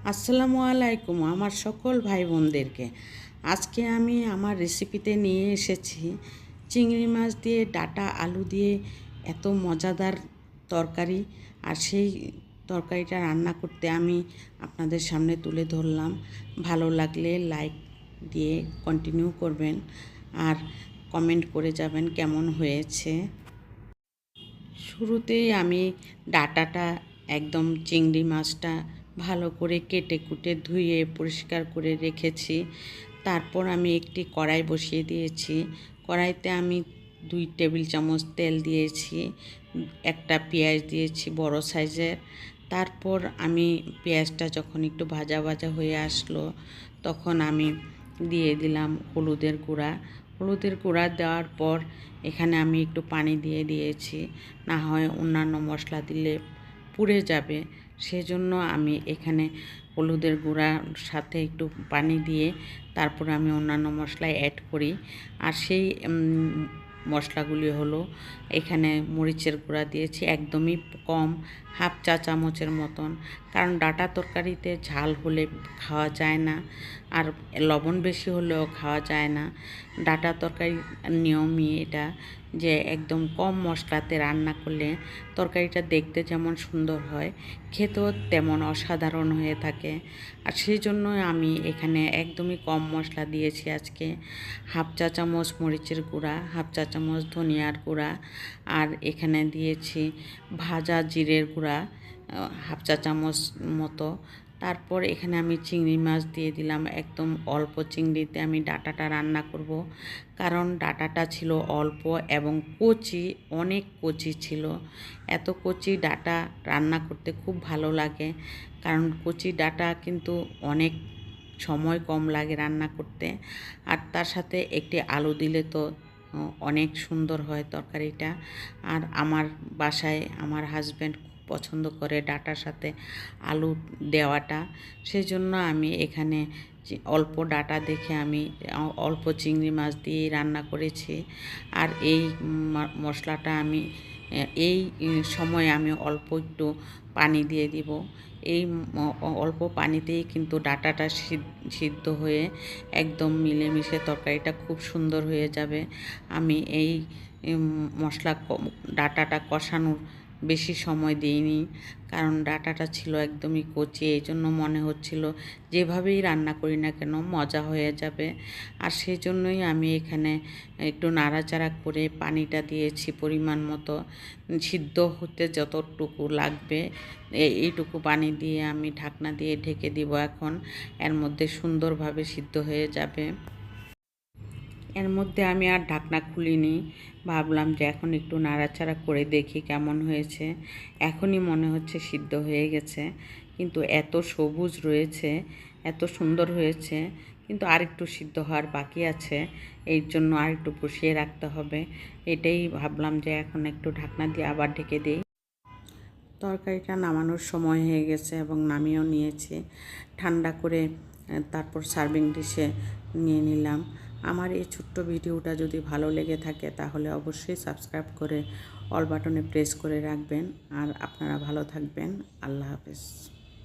আসসালামু আলাইকুম আমার সকল ভাই বোনদেরকে। আজকে আমি আমার রেসিপিতে নিয়ে এসেছি চিংড়ি মাছ দিয়ে ডাঁটা আলু দিয়ে এত মজাদার তরকারি। আর সেই তরকারিটা রান্না করতে আমি আপনাদের সামনে তুলে ধরলাম। ভালো লাগলে লাইক দিয়ে কন্টিনিউ করবেন আর কমেন্ট করে যাবেন কেমন হয়েছে। শুরুতেই আমি ডাঁটাটা একদম চিংড়ি মাছটা ভালো করে কেটে কুটে ধুয়ে পরিষ্কার করে রেখেছি। তারপর আমি একটি কড়াই বসিয়ে দিয়েছি। কড়াইতে আমি 2 টেবিল চামচ তেল দিয়েছি, একটা পেঁয়াজ দিয়েছি বড় সাইজের। তারপর আমি পেঁয়াজটা যখন একটু ভাজা ভাজা হয়ে আসলো তখন আমি দিয়ে দিলাম হলুদের গুঁড়া। হলুদের গুঁড়া দেওয়ার পর এখানে আমি একটু পানি দিয়ে দিয়েছি, না হয় অন্যান্য মশলা দিলে পুড়ে যাবে। সেজন্য আমি এখানে হলুদের গুঁড়ার সাথে একটু পানি দিয়ে তারপর আমি অন্যান্য মশলা অ্যাড করি। আর সেই মশলাগুলি হলো, এখানে মরিচের গুঁড়া দিয়েছি একদমই কম, হাফ চা চামচের মতন, কারণ ডাঁটা তরকারিতে ঝাল হলে খাওয়া যায় না, আর লবণ বেশি হলেও খাওয়া যায় না। ডাঁটা তরকারির নিয়মই এটা যে একদম কম মশলাতে রান্না করলে তরকারিটা দেখতে যেমন সুন্দর হয়, খেতেও তেমন অসাধারণ হয়ে থাকে। আর সেই জন্য আমি এখানে একদমই কম মশলা দিয়েছি আজকে। হাফ চা চামচ মরিচের গুঁড়া, হাফ চা চামচ ধনিয়ার গুঁড়া, আর এখানে দিয়েছি ভাজা জিরের গুঁড়া হাফ চা চামচ মতো। তারপর এখানে আমি চিংড়ি মাছ দিয়ে দিলাম। একদম অল্প চিংড়িতে আমি ডাঁটাটা রান্না করব, কারণ ডাঁটাটা ছিল অল্প এবং কচি, অনেক কচি ছিল। এত কচি ডাঁটা রান্না করতে খুব ভালো লাগে, কারণ কচি ডাঁটা কিন্তু অনেক সময় কম লাগে রান্না করতে। আর তার সাথে একটি আলু দিলে তো অনেক সুন্দর হয় তরকারিটা। আর আমার বাসায় আমার হাজব্যান্ড পছন্দ করে ডাঁটার সাথে আলু দেওয়াটা, সেই জন্য আমি এখানে অল্প ডাঁটা দেখে আমি অল্প চিংড়ি মাছ দিয়ে রান্না করেছি। আর এই মশলাটা আমি এই সময় আমি অল্প একটু পানি দিয়ে দিব। এই অল্প পানিতেই কিন্তু ডাঁটাটা সিদ্ধ হয়ে একদম মিলেমিশে তরকারিটা খুব সুন্দর হয়ে যাবে। আমি এই ডাঁটাটা কষানোর বেশি সময় দিইনি, কারণ ডাঁটাটা ছিল একদমই কচি। এই জন্য মনে হচ্ছিল যেভাবেই রান্না করি না কেন মজা হয়ে যাবে। আর সেই জন্যই আমি এখানে একটু নাড়াচাড়া করে পানিটা দিয়েছি পরিমাণ মতো। সিদ্ধ হতে যতটুকু লাগবে এইটুকু পানি দিয়ে আমি ঢাকনা দিয়ে ঢেকে দিব। এখন এর মধ্যে সুন্দরভাবে সিদ্ধ হয়ে যাবে। এর মধ্যে আমি আর ঢাকনা খুলিনি, ভাবলাম যে এখন একটু নাড়াচাড়া করে দেখি কেমন হয়েছে। এখনই মনে হচ্ছে সিদ্ধ হয়ে গেছে, কিন্তু এত সবুজ রয়েছে, এত সুন্দর হয়েছে, কিন্তু আরেকটু সিদ্ধ হওয়ার বাকি আছে। এই জন্য আরেকটু বসিয়ে রাখতে হবে। এটাই ভাবলাম যে এখন একটু ঢাকনা দিয়ে আবার ঢেকে দিই। তরকারিটা নামানোর সময় হয়ে গেছে এবং নামিয়েও নিয়েছি। ঠান্ডা করে তারপর সার্ভিং ডিশে নিয়ে নিলাম। আমার এই ছোট্ট ভিডিওটা যদি ভালো লেগে থাকে তাহলে অবশ্যই সাবস্ক্রাইব করে অল বাটনে প্রেস করে রাখবেন। আর আপনারা ভালো থাকবেন। আল্লাহ হাফেজ।